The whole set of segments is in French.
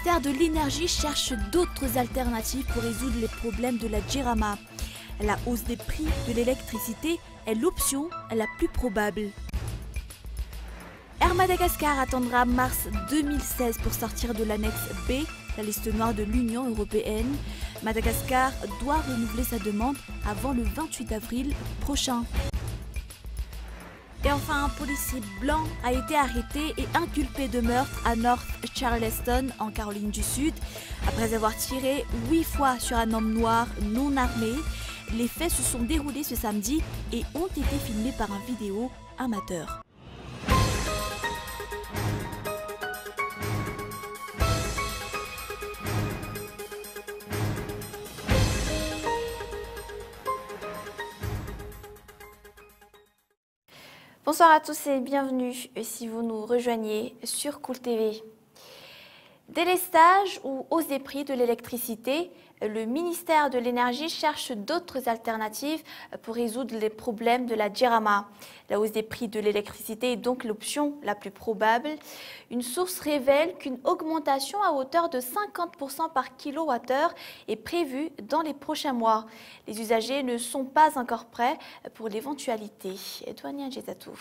ministère de l'Énergie cherche d'autres alternatives pour résoudre les problèmes de la Jirama. La hausse des prix de l'électricité est l'option la plus probable. Air Madagascar attendra mars 2016 pour sortir de l'annexe B, la liste noire de l'Union européenne. Madagascar doit renouveler sa demande avant le 28 avril prochain. Et enfin, un policier blanc a été arrêté et inculpé de meurtre à North Charleston, en Caroline du Sud, après avoir tiré 8 fois sur un homme noir non armé. Les faits se sont déroulés ce samedi et ont été filmés par un vidéo amateur. Bonsoir à tous et bienvenue si vous nous rejoignez sur Cool TV. Délestage ou hausse des prix de l'électricité, le ministère de l'Énergie cherche d'autres alternatives pour résoudre les problèmes de la Jirama. La hausse des prix de l'électricité est donc l'option la plus probable. Une source révèle qu'une augmentation à hauteur de 50% par kilowattheure est prévue dans les prochains mois. Les usagers ne sont pas encore prêts pour l'éventualité. Douania Djezatou.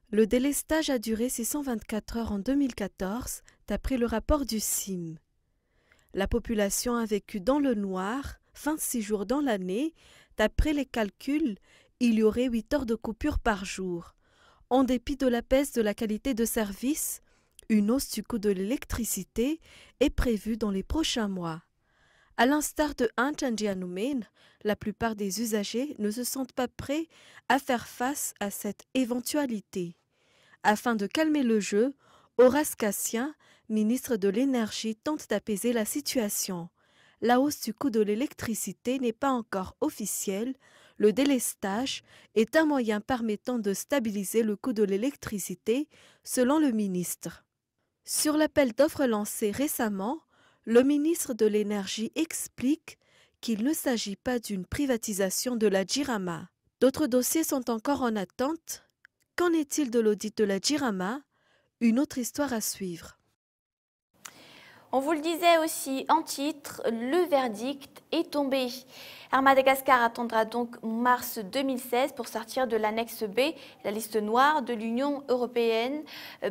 Le délestage a duré 624 heures en 2014, d'après le rapport du CIM. La population a vécu dans le noir 26 jours dans l'année. D'après les calculs, il y aurait 8 heures de coupure par jour. En dépit de la baisse de la qualité de service, une hausse du coût de l'électricité est prévue dans les prochains mois. À l'instar de Antangianoumen, la plupart des usagers ne se sentent pas prêts à faire face à cette éventualité. Afin de calmer le jeu, Horace Cassien, ministre de l'Énergie, tente d'apaiser la situation. La hausse du coût de l'électricité n'est pas encore officielle. Le délestage est un moyen permettant de stabiliser le coût de l'électricité, selon le ministre. Sur l'appel d'offres lancé récemment, le ministre de l'Énergie explique qu'il ne s'agit pas d'une privatisation de la Jirama. D'autres dossiers sont encore en attente. Qu'en est-il de l'audit de la Jirama? Une autre histoire à suivre. On vous le disait aussi en titre, le verdict est tombé. Air Madagascar attendra donc mars 2016 pour sortir de l'annexe B, la liste noire de l'Union européenne.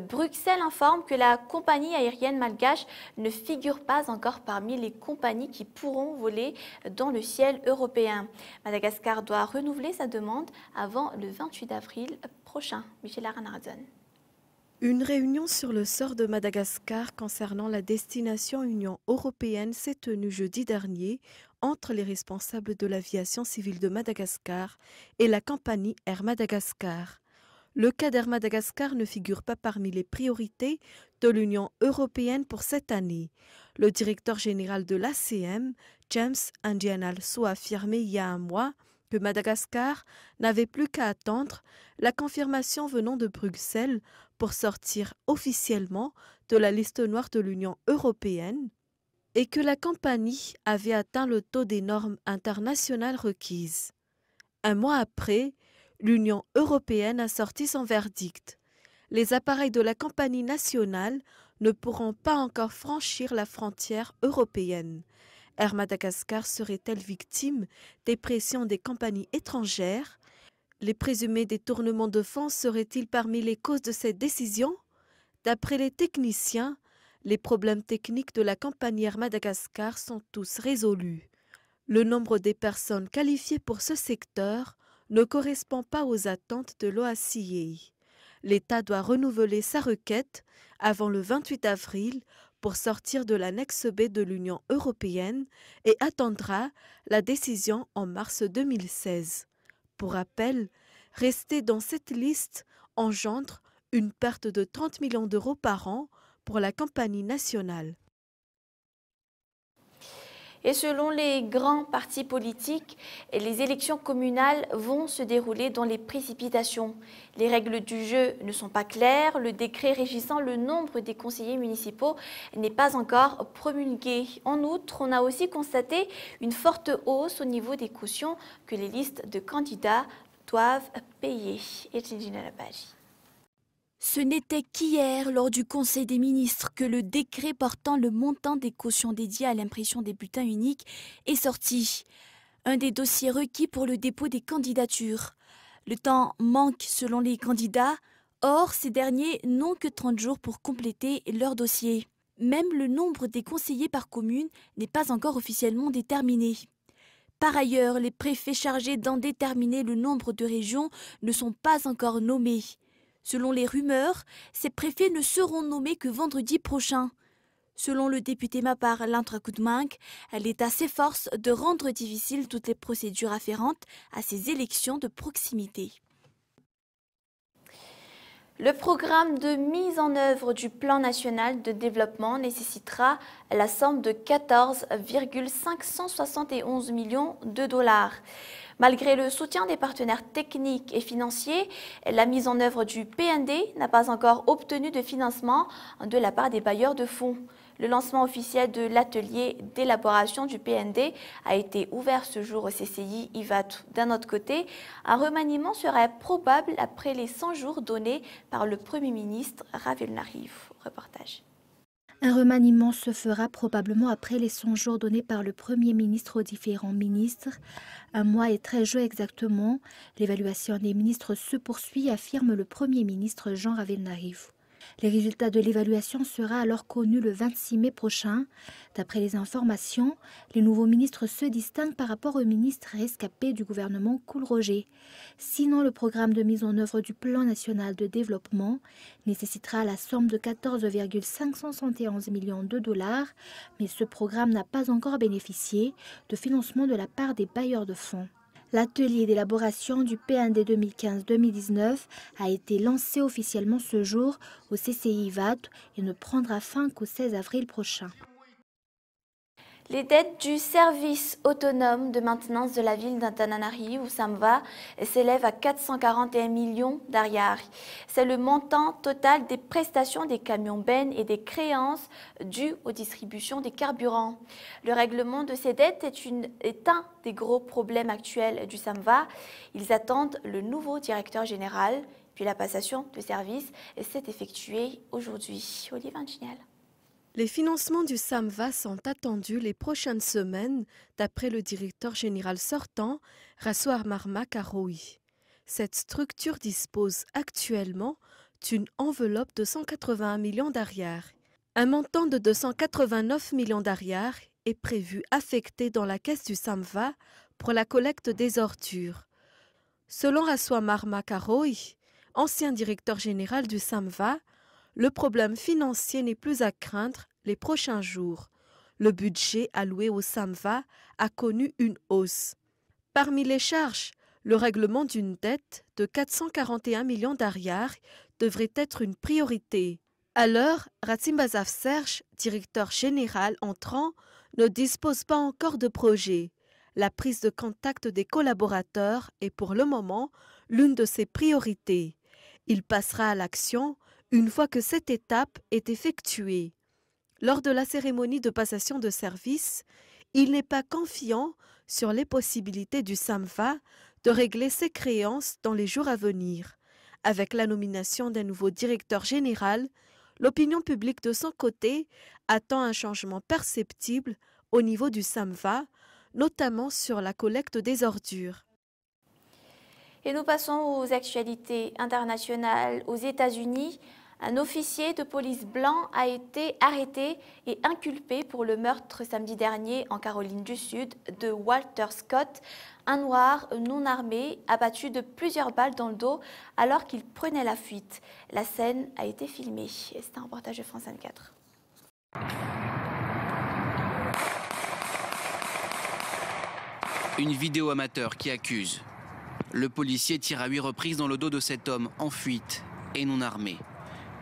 Bruxelles informe que la compagnie aérienne malgache ne figure pas encore parmi les compagnies qui pourront voler dans le ciel européen. Madagascar doit renouveler sa demande avant le 28 avril prochain. Michel Aranardson. Une réunion sur le sort de Madagascar concernant la destination Union européenne s'est tenue jeudi dernier entre les responsables de l'aviation civile de Madagascar et la compagnie Air Madagascar. Le cas d'Air Madagascar ne figure pas parmi les priorités de l'Union européenne pour cette année. Le directeur général de l'ACM, James Andianalso, a affirmé il y a un mois que Madagascar n'avait plus qu'à attendre la confirmation venant de Bruxelles pour sortir officiellement de la liste noire de l'Union européenne et que la compagnie avait atteint le taux des normes internationales requises. Un mois après, l'Union européenne a sorti son verdict. Les appareils de la compagnie nationale ne pourront pas encore franchir la frontière européenne. Air Madagascar serait-elle victime des pressions des compagnies étrangères? Les présumés détournements de fonds seraient-ils parmi les causes de cette décision? D'après les techniciens, les problèmes techniques de la compagnie Air Madagascar sont tous résolus. Le nombre des personnes qualifiées pour ce secteur ne correspond pas aux attentes de l'OACA. L'État doit renouveler sa requête avant le 28 avril pour sortir de l'annexe B de l'Union européenne et attendra la décision en mars 2016. Pour rappel, rester dans cette liste engendre une perte de 30 millions d'euros par an pour la compagnie nationale. Et selon les grands partis politiques, les élections communales vont se dérouler dans les précipitations. Les règles du jeu ne sont pas claires, le décret régissant le nombre des conseillers municipaux n'est pas encore promulgué. En outre, on a aussi constaté une forte hausse au niveau des cautions que les listes de candidats doivent payer. Et Ce n'était qu'hier, lors du Conseil des ministres, que le décret portant le montant des cautions dédiées à l'impression des bulletins uniques est sorti. Un des dossiers requis pour le dépôt des candidatures. Le temps manque selon les candidats, or ces derniers n'ont que 30 jours pour compléter leur dossier. Même le nombre des conseillers par commune n'est pas encore officiellement déterminé. Par ailleurs, les préfets chargés d'en déterminer le nombre de régions ne sont pas encore nommés. Selon les rumeurs, ces préfets ne seront nommés que vendredi prochain. Selon le député Mapar Lantrakoudmank, l'État s'efforce de rendre difficiles toutes les procédures afférentes à ces élections de proximité. Le programme de mise en œuvre du plan national de développement nécessitera la somme de 14,571 millions de dollars. Malgré le soutien des partenaires techniques et financiers, la mise en œuvre du PND n'a pas encore obtenu de financement de la part des bailleurs de fonds. Le lancement officiel de l'atelier d'élaboration du PND a été ouvert ce jour au CCI Ivat. D'un autre côté, un remaniement serait probable après les 100 jours donnés par le Premier ministre Ravel Narif. Reportage. Un remaniement se fera probablement après les 100 jours donnés par le Premier ministre aux différents ministres. Un mois et 13 jours exactement, l'évaluation des ministres se poursuit, affirme le Premier ministre Jean Ravel Narif. Les résultats de l'évaluation seront alors connus le 26 mai prochain. D'après les informations, les nouveaux ministres se distinguent par rapport aux ministres rescapés du gouvernement Cool-Roger. Sinon, le programme de mise en œuvre du plan national de développement nécessitera la somme de 14,571 millions de dollars, mais ce programme n'a pas encore bénéficié de financement de la part des bailleurs de fonds. L'atelier d'élaboration du PND 2015-2019 a été lancé officiellement ce jour au CCI Ivat et ne prendra fin qu'au 16 avril prochain. Les dettes du service autonome de maintenance de la ville d'Antananarivo, Samva, s'élèvent à 441 millions d'ariari. C'est le montant total des prestations des camions bennes et des créances dues aux distributions des carburants. Le règlement de ces dettes est un des gros problèmes actuels du Samva. Ils attendent le nouveau directeur général, puis la passation de service s'est effectuée aujourd'hui. Olivier Vincignal. Les financements du SAMVA sont attendus les prochaines semaines, d'après le directeur général sortant, Rassoar Marma Karoui. Cette structure dispose actuellement d'une enveloppe de 181 millions d'ariari. Un montant de 289 millions d'ariari est prévu affecté dans la caisse du SAMVA pour la collecte des ordures. Selon Rassoar Marma Karoui, ancien directeur général du SAMVA, le problème financier n'est plus à craindre les prochains jours. Le budget alloué au SAMVA a connu une hausse. Parmi les charges, le règlement d'une dette de 441 millions d'ariari devrait être une priorité. À l'heure, Ratsimbazaf Serge, directeur général entrant, ne dispose pas encore de projet. La prise de contact des collaborateurs est pour le moment l'une de ses priorités. Il passera à l'action une fois que cette étape est effectuée. Lors de la cérémonie de passation de service, il n'est pas confiant sur les possibilités du SAMVA de régler ses créances dans les jours à venir. Avec la nomination d'un nouveau directeur général, l'opinion publique de son côté attend un changement perceptible au niveau du SAMVA, notamment sur la collecte des ordures. Et nous passons aux actualités internationales. Aux États-Unis, un officier de police blanc a été arrêté et inculpé pour le meurtre samedi dernier en Caroline du Sud de Walter Scott, un noir non armé abattu de plusieurs balles dans le dos alors qu'il prenait la fuite. La scène a été filmée. C'est un reportage de France 24. Une vidéo amateur qui accuse. Le policier tire à 8 reprises dans le dos de cet homme en fuite et non armé.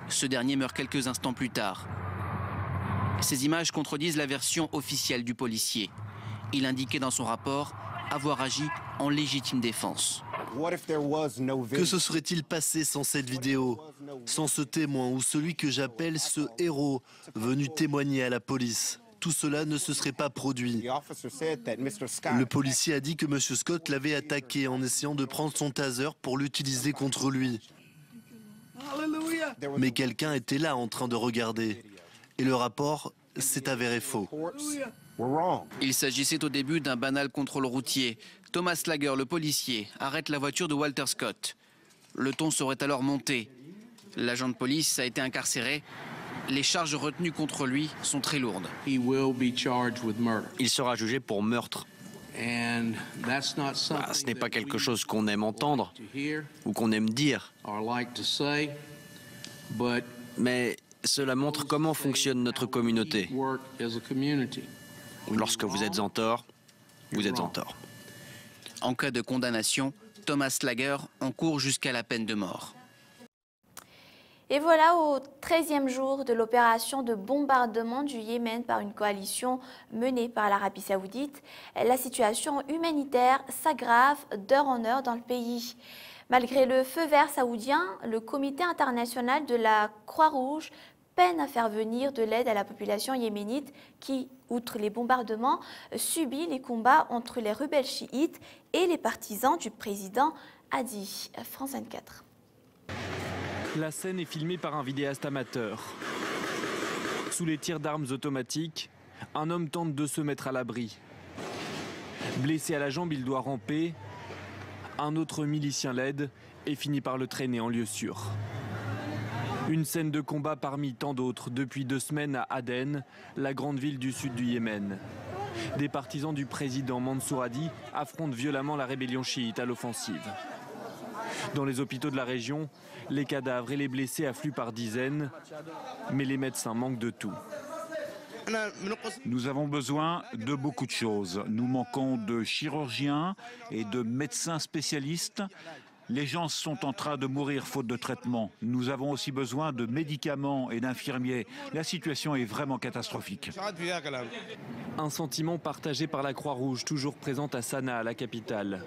Ce dernier meurt quelques instants plus tard. Ces images contredisent la version officielle du policier. Il indiquait dans son rapport avoir agi en légitime défense. Que se serait-il passé sans cette vidéo, sans ce témoin ou celui que j'appelle ce héros venu témoigner à la police? Tout cela ne se serait pas produit. Le policier a dit que M. Scott l'avait attaqué en essayant de prendre son taser pour l'utiliser contre lui. Mais quelqu'un était là en train de regarder. Et le rapport s'est avéré faux. Il s'agissait au début d'un banal contrôle routier. Thomas Slager, le policier, arrête la voiture de Walter Scott. Le ton serait alors monté. L'agent de police a été incarcéré. Les charges retenues contre lui sont très lourdes. Il sera jugé pour meurtre. Ce n'est pas quelque chose qu'on aime entendre ou qu'on aime dire. Mais cela montre comment fonctionne notre communauté. Lorsque vous êtes en tort, vous êtes en tort. En cas de condamnation, Thomas Slager encourt jusqu'à la peine de mort. Et voilà, au 13e jour de l'opération de bombardement du Yémen par une coalition menée par l'Arabie Saoudite, la situation humanitaire s'aggrave d'heure en heure dans le pays. Malgré le feu vert saoudien, le Comité international de la Croix-Rouge peine à faire venir de l'aide à la population yéménite qui, outre les bombardements, subit les combats entre les rebelles chiites et les partisans du président Hadi. France 24. La scène est filmée par un vidéaste amateur. Sous les tirs d'armes automatiques, un homme tente de se mettre à l'abri. Blessé à la jambe, il doit ramper. Un autre milicien l'aide et finit par le traîner en lieu sûr. Une scène de combat parmi tant d'autres depuis 2 semaines à Aden, la grande ville du sud du Yémen. Des partisans du président Mansour Hadi affrontent violemment la rébellion chiite à l'offensive. Dans les hôpitaux de la région, les cadavres et les blessés affluent par dizaines, mais les médecins manquent de tout. Nous avons besoin de beaucoup de choses. Nous manquons de chirurgiens et de médecins spécialistes. Les gens sont en train de mourir faute de traitement. Nous avons aussi besoin de médicaments et d'infirmiers. La situation est vraiment catastrophique. Un sentiment partagé par la Croix-Rouge, toujours présente à Sanaa, la capitale.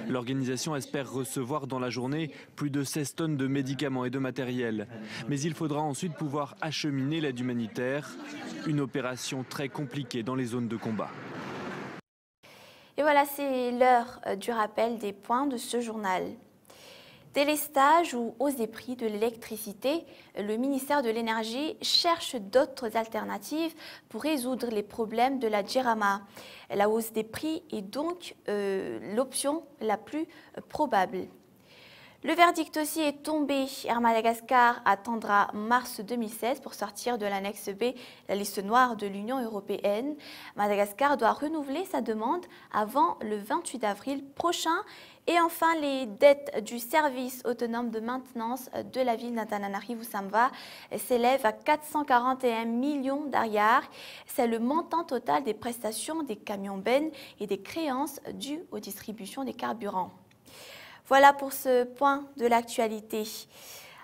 L'organisation espère recevoir dans la journée plus de 16 tonnes de médicaments et de matériel. Mais il faudra ensuite pouvoir acheminer l'aide humanitaire. Une opération très compliquée dans les zones de combat. Et voilà, c'est l'heure du rappel des points de ce journal. Délestage ou hausse des prix de l'électricité, le ministère de l'Énergie cherche d'autres alternatives pour résoudre les problèmes de la Djerama. La hausse des prix est donc l'option la plus probable. Le verdict aussi est tombé. Air Madagascar attendra mars 2016 pour sortir de l'annexe B, la liste noire de l'Union européenne. Madagascar doit renouveler sa demande avant le 28 avril prochain. Et enfin, les dettes du service autonome de maintenance de la ville d'Antananarivo-Samba s'élèvent à 441 millions d'ariars. C'est le montant total des prestations des camions-bennes et des créances dues aux distributions des carburants. Voilà pour ce point de l'actualité.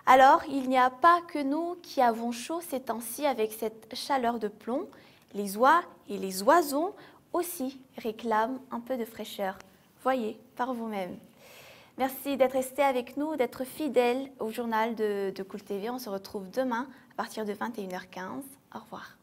Alors, il n'y a pas que nous qui avons chaud ces temps-ci avec cette chaleur de plomb. Les oies et les oiseaux aussi réclament un peu de fraîcheur. Voyez par vous-même. Merci d'être resté avec nous, d'être fidèle au journal de Cool TV. On se retrouve demain à partir de 21h15. Au revoir.